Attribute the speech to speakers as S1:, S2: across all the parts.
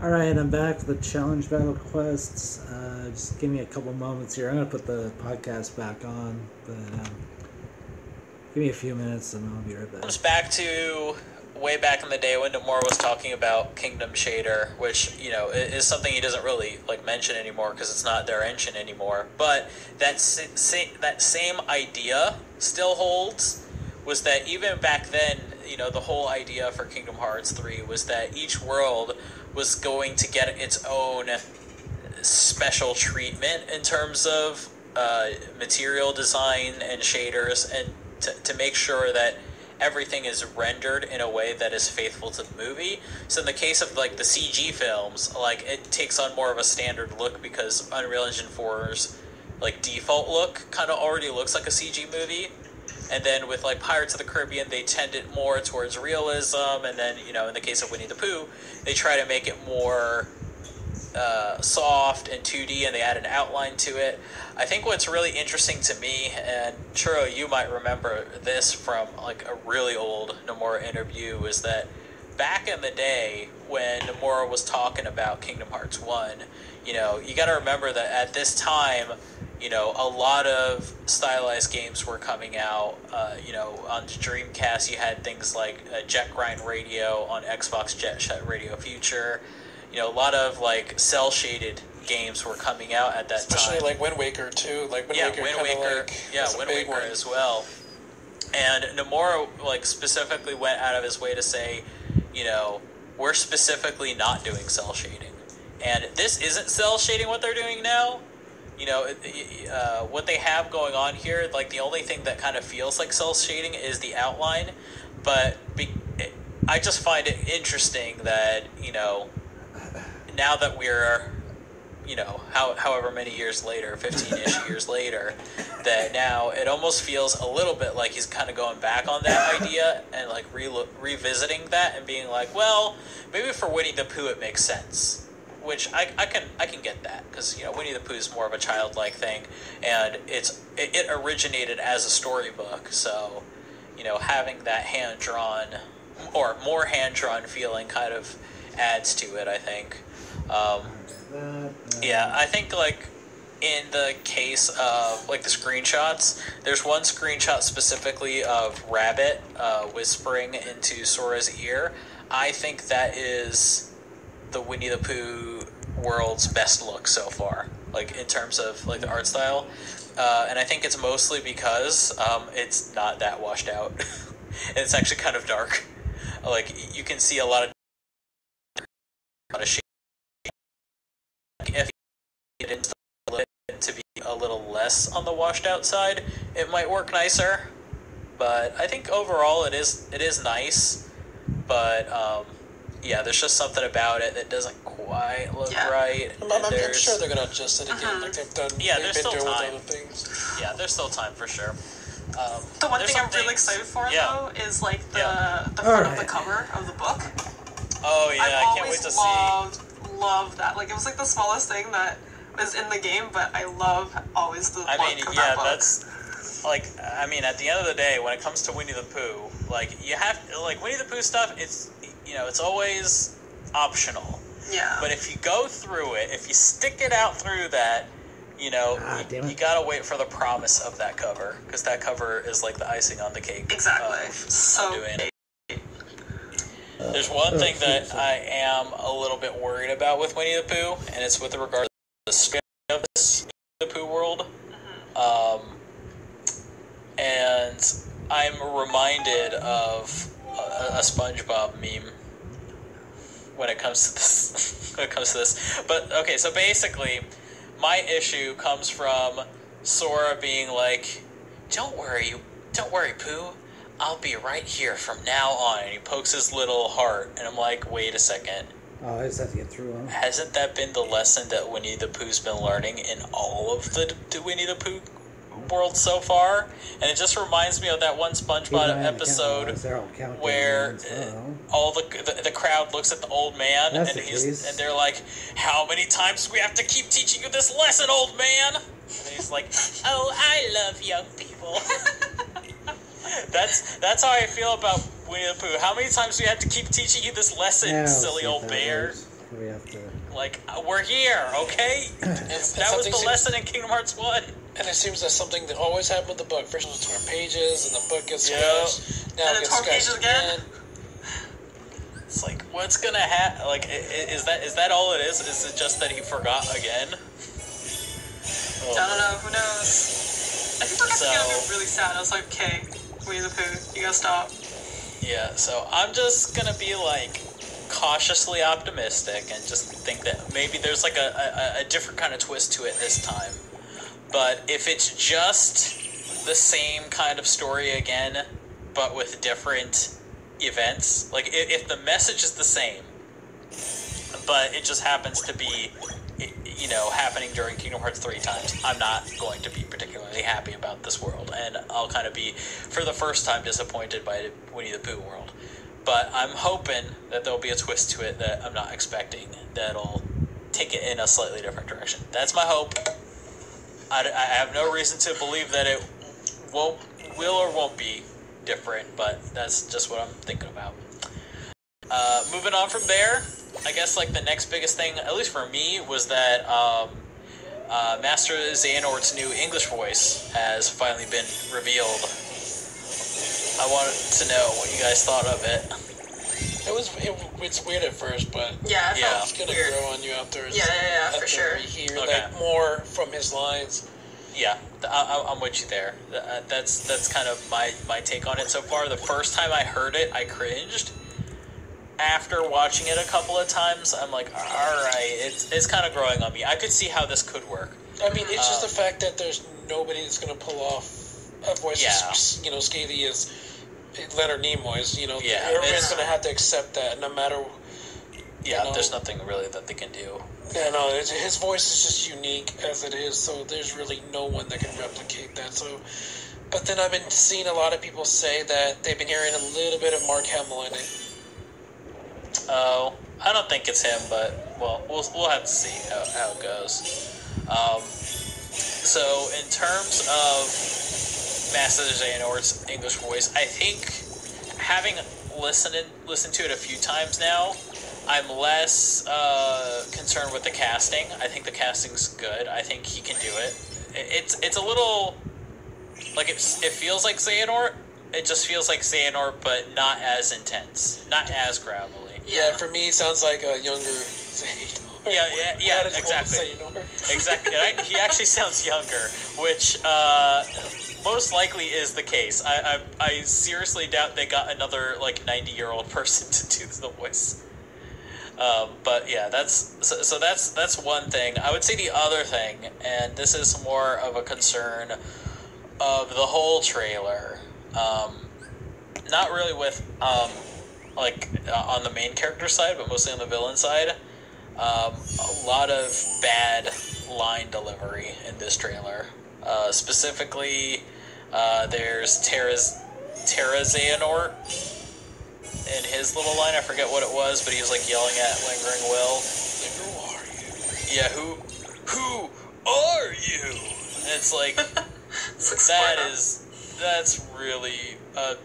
S1: Alright, I'm back for the challenge battle quests. Just give me a couple moments here. I'm going to put the podcast back on, but give me a few minutes and I'll be right back.
S2: Comes back to way back in the day when Nomura was talking about Kingdom Shader, which, you know, is something he doesn't really like mention anymore because it's not their engine anymore. But that same idea still holds, was that even back then, you know, the whole idea for Kingdom Hearts 3 was that each world was going to get its own special treatment in terms of material design and shaders, and to make sure that everything is rendered in a way that is faithful to the movie. So in the case of like the CG films, like it takes on more of a standard look because Unreal Engine 4's like default look kind of already looks like a CG movie. And then with like Pirates of the Caribbean, they tend it more towards realism. And then, you know, in the case of Winnie the Pooh, they try to make it more soft and 2D, and they add an outline to it. I think what's really interesting to me, and Churro, you might remember this from like a really old Nomura interview, is that back in the day when Nomura was talking about Kingdom Hearts 1, you know, you got to remember that at this time, you know, a lot of stylized games were coming out. You know, on Dreamcast, you had things like Jet Grind Radio, on Xbox Jet Set Radio Future. You know, a lot of like cell shaded games were coming out at that
S3: Especially
S2: time.
S3: Like Wind Waker too. Like Wind Waker,
S2: Wind Waker as well. And Nomura like specifically went out of his way to say, you know, we're specifically not doing cell shading, and this isn't cell shading what they're doing now. You know, what they have going on here, like the only thing that kind of feels like cell shading is the outline, but I just find it interesting that, you know, now that we're, you know, however many years later, 15-ish years later, that now it almost feels a little bit like he's kind of going back on that idea and like revisiting that and being like, well, maybe for Winnie the Pooh it makes sense. Which I can get that, because, you know, Winnie the Pooh is more of a childlike thing, and it originated as a storybook, so, you know, having that hand-drawn, or more hand-drawn feeling kind of adds to it, I think. Yeah, I think, like, in the case of, like, the screenshots, there's one screenshot specifically of Rabbit whispering into Sora's ear. I think that is the Winnie the Pooh world's best look so far, like in terms of like the art style, and I think it's mostly because it's not that washed out. And it's actually kind of dark. Like you can see a lot of shade. If you didn't to be a little less on the washed out side, it might work nicer. But I think overall it is nice, but yeah, there's just something about it that doesn't quite look right.
S3: I'm sure they're gonna adjust it again, like they've done.
S2: Yeah, there's still
S3: doing
S2: time.
S3: With other things.
S2: Yeah, there's still time for sure.
S4: The one thing I'm really excited for though is like the front of the cover of the book.
S2: Oh yeah, I can't wait to see.
S4: Love that. Like it was like the smallest thing that was in the game, but I love always the look of that book.
S2: That's like, I mean, at the end of the day, when it comes to Winnie the Pooh, like you have like Winnie the Pooh stuff. It's, you know, it's always optional.
S4: Yeah.
S2: But if you go through it, if you stick it out through that, you know, you gotta wait for the promise of that cover, because that cover is like the icing on the cake.
S4: Exactly. So
S2: doing it. There's one thing that I am a little bit worried about with Winnie the Pooh, and it's with regard to the spin of this Winnie the Pooh world. And I'm reminded of a SpongeBob meme when it comes to this. But okay, so basically, my issue comes from Sora being like, "Don't worry, Pooh. I'll be right here from now on." And he pokes his little heart, and I'm like, wait a second.
S1: Oh, I just have to get through them.
S2: Hasn't that been the lesson that Winnie the Pooh's been learning in all of the Winnie the Pooh world so far? And it just reminds me of that one SpongeBob episode where all the crowd looks at the old man, and they're like, "How many times do we have to keep teaching you this lesson, old man?" And he's like, "Oh, I love young people." That's how I feel about Winnie the Pooh. How many times do we have to keep teaching you this lesson, silly old bear?
S1: We have to...
S2: Like, we're here, okay? That was the lesson in Kingdom Hearts 1.
S3: And it seems that's something that always happened with the book. First it was torn pages, and the book gets scratched. Now
S4: and
S3: it gets scratched again.
S2: It's like, what's gonna happen? Like, is that all it is? Is it just that he forgot again?
S4: I don't know. Who knows? I think we're gonna be really sad. I was like, okay, Winnie the Pooh, you gotta stop.
S2: Yeah. So I'm just gonna be like cautiously optimistic and just think that maybe there's like a different kind of twist to it this time. But if it's just the same kind of story again, but with different events, like if the message is the same, but it just happens to be, you know, happening during Kingdom Hearts 3 times, I'm not going to be particularly happy about this world, and I'll kind of be, for the first time, disappointed by Winnie the Pooh world. But I'm hoping that there'll be a twist to it that I'm not expecting that'll take it in a slightly different direction. That's my hope. I have no reason to believe that it will or won't be different, but that's just what I'm thinking about. Moving on from there, I guess like the next biggest thing, at least for me, was that Master Xehanort's new English voice has finally been revealed. I wanted to know what you guys thought of it.
S3: It's weird at first, but
S4: yeah,
S3: it's gonna
S4: weird.
S3: grow on you after.
S4: Yeah, for sure.
S3: You hear like more from his lines.
S2: Yeah, I'm with you there. That's kind of my take on it so far. The first time I heard it, I cringed. After watching it a couple of times, I'm like, all right, it's kind of growing on me. I could see how this could work.
S3: I mean, it's just the fact that there's nobody that's gonna pull off a voice as, you know, scathing as Leonard Nimoy's. You know, everybody's gonna have to accept that, no matter.
S2: Yeah, there's nothing really that they can do.
S3: Yeah, no, his voice is just unique as it is, so there's really no one that can replicate that. So, but then I've been seeing a lot of people say that they've been hearing a little bit of Mark Hamill in it.
S2: Oh, I don't think it's him, but well, we'll have to see how it goes. So in terms of Master Xehanort's English voice, I think having listened to it a few times now, I'm less concerned with the casting. I think the casting's good. I think he can do it. It's a little like it feels like Xehanort. It just feels like Xehanort, but not as intense, not as gravelly.
S3: Yeah, for me, it sounds like a younger Xehanort.
S2: Yeah, exactly. Exactly. He actually sounds younger, which most likely is the case. I seriously doubt they got another like 90-year-old person to do the voice. But yeah, that's one thing. I would say the other thing, and this is more of a concern of the whole trailer. Not really with on the main character side, but mostly on the villain side. A lot of bad line delivery in this trailer. Specifically, there's Terra Xehanort in his little line. I forget what it was, but he was like yelling at Lingering Will.
S3: Who are you?
S2: Yeah, who are you? And it's like that's really a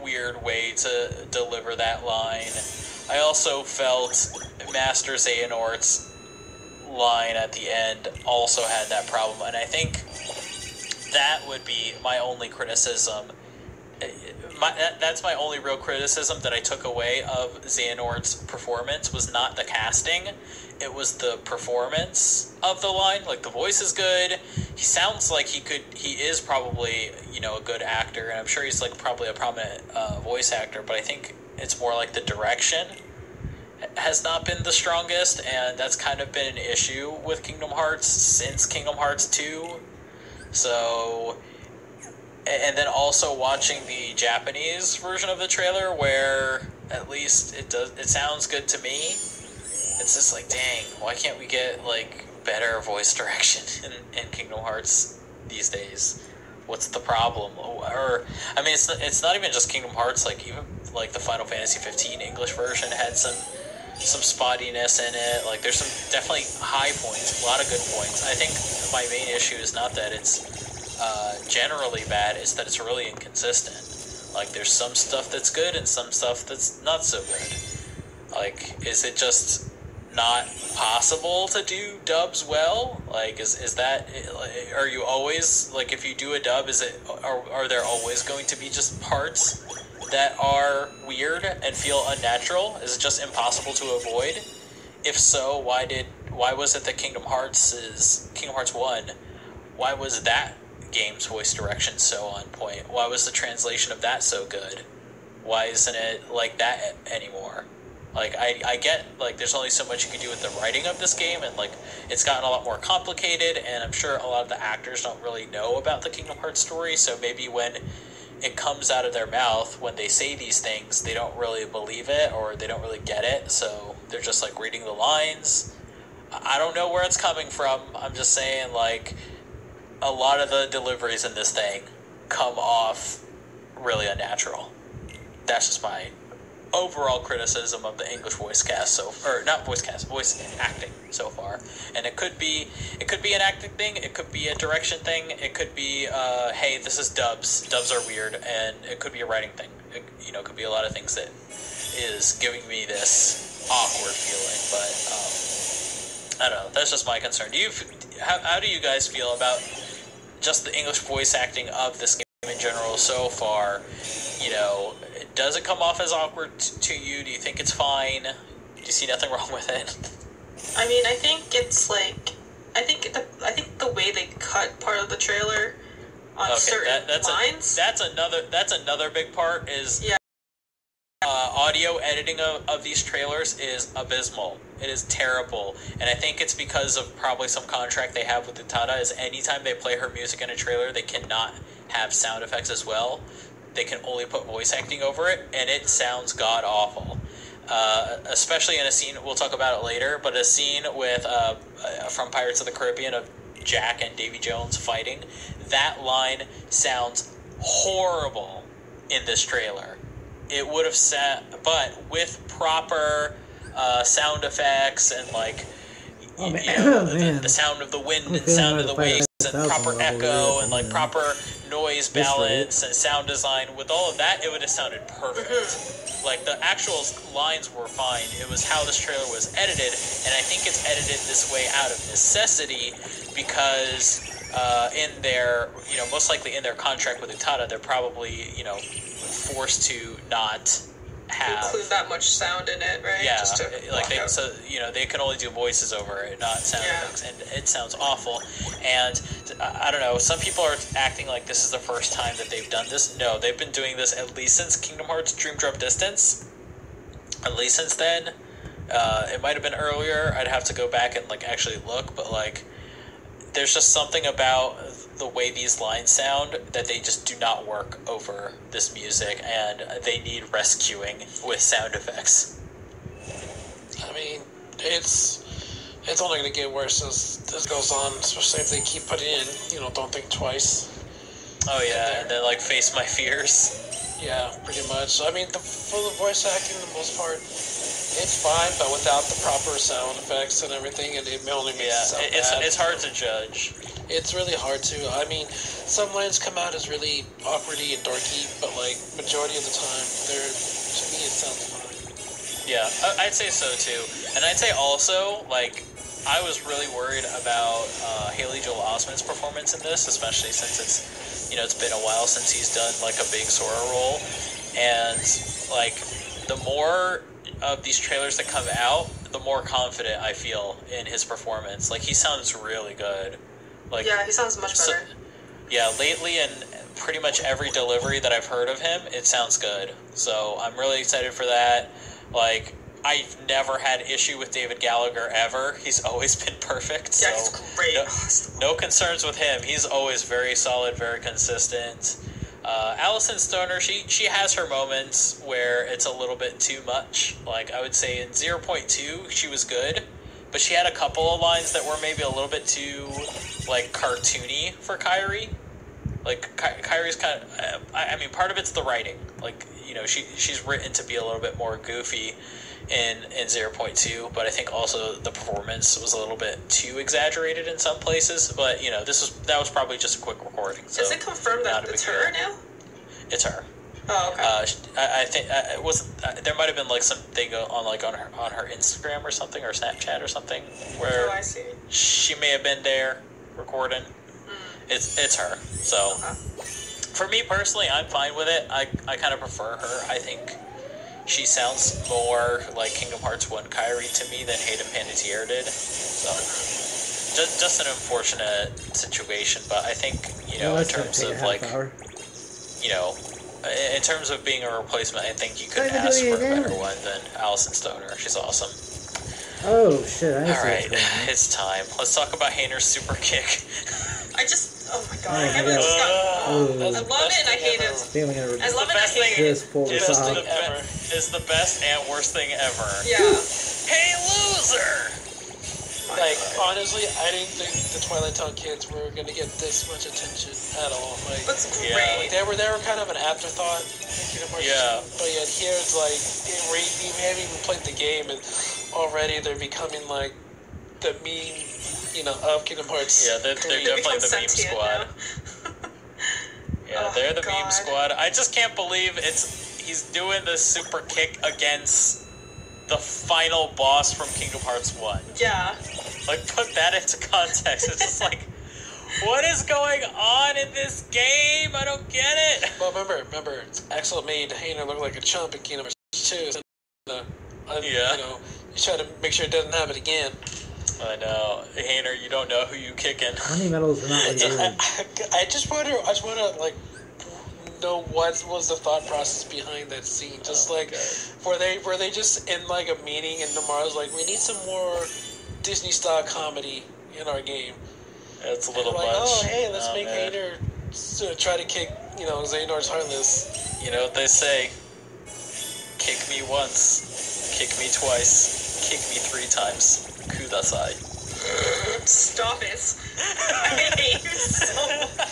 S2: weird way to deliver that line. I also felt Master Xehanort's line at the end also had that problem, and I think that would be my only criticism. That's my only real criticism that I took away of Xehanort's performance, was not the casting, it was the performance of the line. Like, the voice is good, he sounds like he is probably, you know, a good actor, and I'm sure he's like probably a prominent voice actor, but I think it's more like the direction has not been the strongest, and that's kind of been an issue with Kingdom Hearts since Kingdom Hearts 2. So, and then also watching the Japanese version of the trailer, where at least it sounds good to me. It's just like, dang, why can't we get like better voice direction in Kingdom Hearts these days? What's the problem? Or I mean, it's not even just Kingdom Hearts. Like, even like the Final Fantasy 15 English version had some spottiness in it. Like, there's some definitely high points, a lot of good points. I think my main issue is not that it's generally bad, it's that it's really inconsistent. Like, there's some stuff that's good and some stuff that's not so good. Like, is it just not possible to do dubs well? Like, is that, are you always, like, if you do a dub, are there always going to be just parts that are weird and feel unnatural? Is it just impossible to avoid? If so, why was it that Kingdom Hearts 1, why was that game's voice direction so on point? Why was the translation of that so good? Why isn't it like that anymore? Like, I get, like, there's only so much you can do with the writing of this game, and, like, it's gotten a lot more complicated, and I'm sure a lot of the actors don't really know about the Kingdom Hearts story, so maybe when it comes out of their mouth, when they say these things, they don't really believe it, or they don't really get it, so they're just, like, reading the lines. I don't know where it's coming from. I'm just saying, like, a lot of the deliveries in this thing come off really unnatural. That's just my overall criticism of the English voice acting so far. And it could be an acting thing, it could be a direction thing, it could be hey, this is dubs are weird, and it could be a writing thing. It could be a lot of things that is giving me this awkward feeling. But I don't know, that's just my concern. How do you guys feel about just the English voice acting of this game in general so far? Does it come off as awkward to you? Do you think it's fine? Do you see nothing wrong with it?
S4: I mean, I think it's like, I think the way they cut part of the trailer on certain lines.
S2: That's another big part is, yeah. Audio editing of these trailers is abysmal. It is terrible, and I think it's because of probably some contract they have with Utada. Is anytime they play her music in a trailer, they cannot have sound effects as well. They can only put voice acting over it, and it sounds god awful. Especially in a scene, we'll talk about it later, but a scene with from Pirates of the Caribbean of Jack and Davy Jones fighting. That line sounds horrible in this trailer. It would have but with proper sound effects and like the sound of the wind and sound of the waves and proper echo and like proper noise balance and sound design, with all of that, it would have sounded perfect. Like, the actual lines were fine. It was how this trailer was edited, and I think it's edited this way out of necessity because in their, most likely in their contract with Utada, they're probably, forced to not
S4: include that much sound in it, right?
S2: Yeah,
S4: just to
S2: they can only do voices over it, not sound effects, and it sounds awful. And I don't know, some people are acting like this is the first time that they've done this. No, they've been doing this at least since Kingdom Hearts Dream Drop Distance. At least since then. It might have been earlier. I'd have to go back and actually look, but there's just something about the way these lines sound that they just do not work over this music, and they need rescuing with sound effects.
S3: I mean, it's only going to get worse as this goes on, especially if they keep putting in, don't think twice.
S2: Oh yeah, and then face my fears.
S3: Yeah, pretty much. I mean, for the voice acting, the most part, it's fine, but without the proper sound effects and everything, it only makes it sound bad. It's hard
S2: to judge.
S3: It's really hard to. I mean, some lines come out as really awkwardy and dorky, but majority of the time, to me, it sounds fine.
S2: Yeah, I'd say so too. And I'd say also, I was really worried about Haley Joel Osment's performance in this, especially since it's been a while since he's done a big Sora role. And the more of these trailers that come out, the more confident I feel in his performance. He sounds really good.
S4: Yeah, he sounds much better.
S2: Yeah, lately in pretty much every delivery that I've heard of him, it sounds good. So I'm really excited for that. I've never had issue with David Gallagher ever. He's always been perfect.
S4: Yeah, he's great.
S2: No concerns with him. He's always very solid, very consistent. Alison Stoner, she has her moments where it's a little bit too much. I would say in 0.2, she was good, but she had a couple of lines that were maybe a little bit too, cartoony for Kairi. Kairi's kind of, I mean, part of it's the writing. She's written to be a little bit more goofy in 0.2, but I think also the performance was a little bit too exaggerated in some places. But that was probably just a quick recording. So
S4: is it confirmed that it's her now?
S2: It's her.
S4: Oh, okay.
S2: I think it was there might have been like something on her Instagram or something, or Snapchat or something, where
S4: I see.
S2: she may have been there recording. It's her. So for me personally, I'm fine with it. I kind of prefer her. I think she sounds more like Kingdom Hearts 1 Kairi to me than Hayden Panettiere did. So just an unfortunate situation, but I think, you know, in terms of like, you know, in terms of being a replacement, I think you couldn't ask for a better one than Allison Stoner. She's awesome.
S1: Oh shit!
S2: Alright, it's time. Let's talk about Hayner's super kick.
S4: Oh my god, I can't believe this got. I love it and I hate it. I love it and I hate it.
S2: It's the best and worst thing ever.
S4: Yeah.
S2: Hey, loser!
S3: Like, honestly, I didn't think the Twilight Town kids were gonna get this much attention at all. Like,
S4: that's great.
S3: Yeah, like they were kind of an afterthought.
S2: Yeah.
S3: But yet here it's like we haven't even played the game, and already they're becoming like the meme, you know, of Kingdom Hearts.
S2: Yeah, they're definitely the meme squad. Yeah, they're the meme squad. I just can't believe he's doing the super kick against the final boss from Kingdom Hearts 1.
S4: Yeah.
S2: Like, put that into context. It's just like, what is going on in this game? I don't get it.
S3: Well, remember, Axel made Hayner look like a chump in Kingdom Hearts 2. So,
S2: yeah.
S3: You know, you try to make sure it doesn't happen again.
S2: I know. Hayner, you don't know who you kicking.
S1: Honey medals are not like
S3: I just want to, like, know what was the thought process behind that scene. Just were they just in like a meeting and Nomura's like, we need some more Disney style comedy in our game.
S2: It's a little
S3: much. Like, oh hey, let's make Hayner try to kick, you know, Xehanor's Heartless.
S2: You know what they say? Kick me once, kick me twice, kick me 3 times. Kudasai.
S4: Stop it. I hate you so much.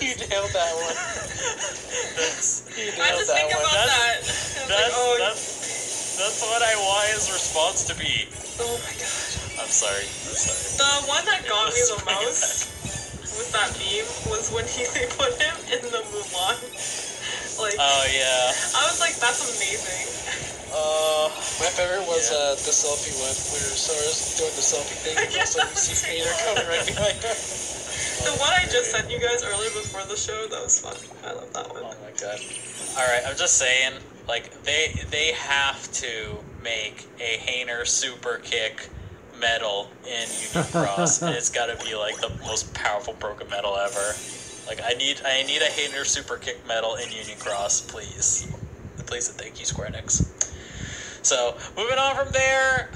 S3: You nailed that one.
S4: I just think about that.
S2: That's what I want his response to be.
S4: Oh my god.
S2: I'm sorry.
S4: The one that got me the most with that meme was when they put him in the Mulan. Like,
S2: oh yeah.
S4: I was like, that's amazing.
S3: My favorite was the selfie one, where Sora's doing the selfie thing, and also you see Hayner coming right behind her.
S4: The one I just sent you guys earlier before the show, that was fun. I love that one.
S2: Oh my god. Alright, I'm just saying, like, they have to make a Hayner super kick medal in Union Cross, and it's gotta be like the most powerful broken medal ever. Like, I need a Hayner super kick medal in Union Cross, please. Please and thank you, Square Enix. So, moving on from there,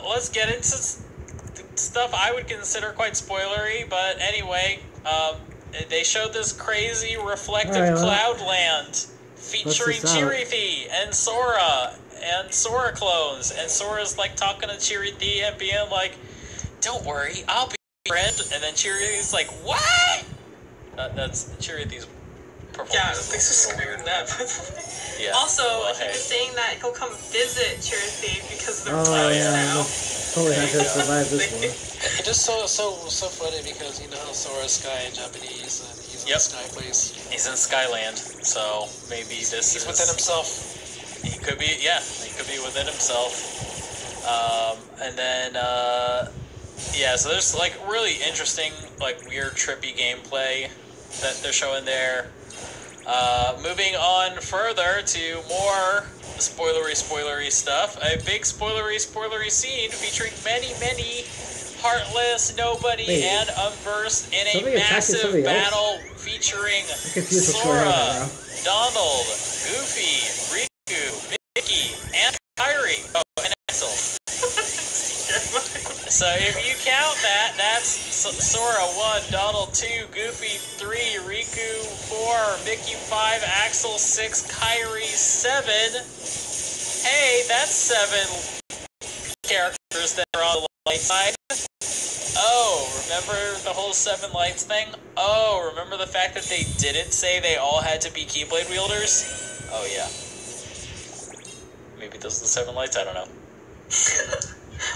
S2: let's get into stuff I would consider quite spoilery, but anyway, they showed this crazy reflective Cloudland featuring Chirithy and Sora clones, and Sora's like talking to Chirithy and being like, don't worry, I'll be your friend, and then Chirithy's like, what? That's Chirithy's performance.
S4: Yeah, thanks for screaming that, by the way.
S2: Yeah.
S4: Also, he was saying that he'll come visit Chirithy because they're close now.
S1: Totally not gonna survive this one.
S3: It's just so funny because you know how Sora's Sky in Japanese, and he's in the Sky Place.
S2: He's in Skyland, so maybe he's
S3: within himself.
S2: He could be, he could be within himself. And then, so there's like really interesting, like weird, trippy gameplay that they're showing there. Moving on further to more spoilery stuff. A big spoilery scene featuring many heartless, nobody, and unversed in a massive battle featuring Sora, Donald, Goofy, Riku, Mickey, and Kairi. Oh, and Axel. So if you count that, that's Sora 1, Donald 2, Goofy 3, Riku 4, Mickey 5, Axel 6, Kairi 7. Hey, that's 7 characters that are on the light side. Oh, remember the whole 7 lights thing? Oh, remember the fact that they didn't say they all had to be Keyblade wielders? Oh yeah. Maybe those are the 7 lights, I don't know.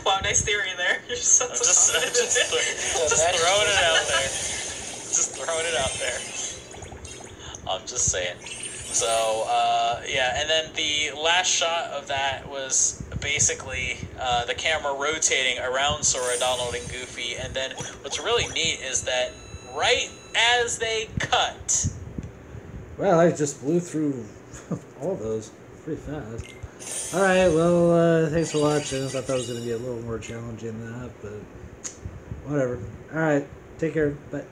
S4: Wow, nice theory there. You're so
S2: just throwing it out there. Just throwing it out there. I'm just saying. So, yeah, and then the last shot of that was basically the camera rotating around Sora, Donald, and Goofy, and then what's really neat is that right as they cut...
S1: Well, I just blew through all those pretty fast. Alright, well, thanks for watching. I thought that was going to be a little more challenging than that, but whatever. Alright, take care. Bye.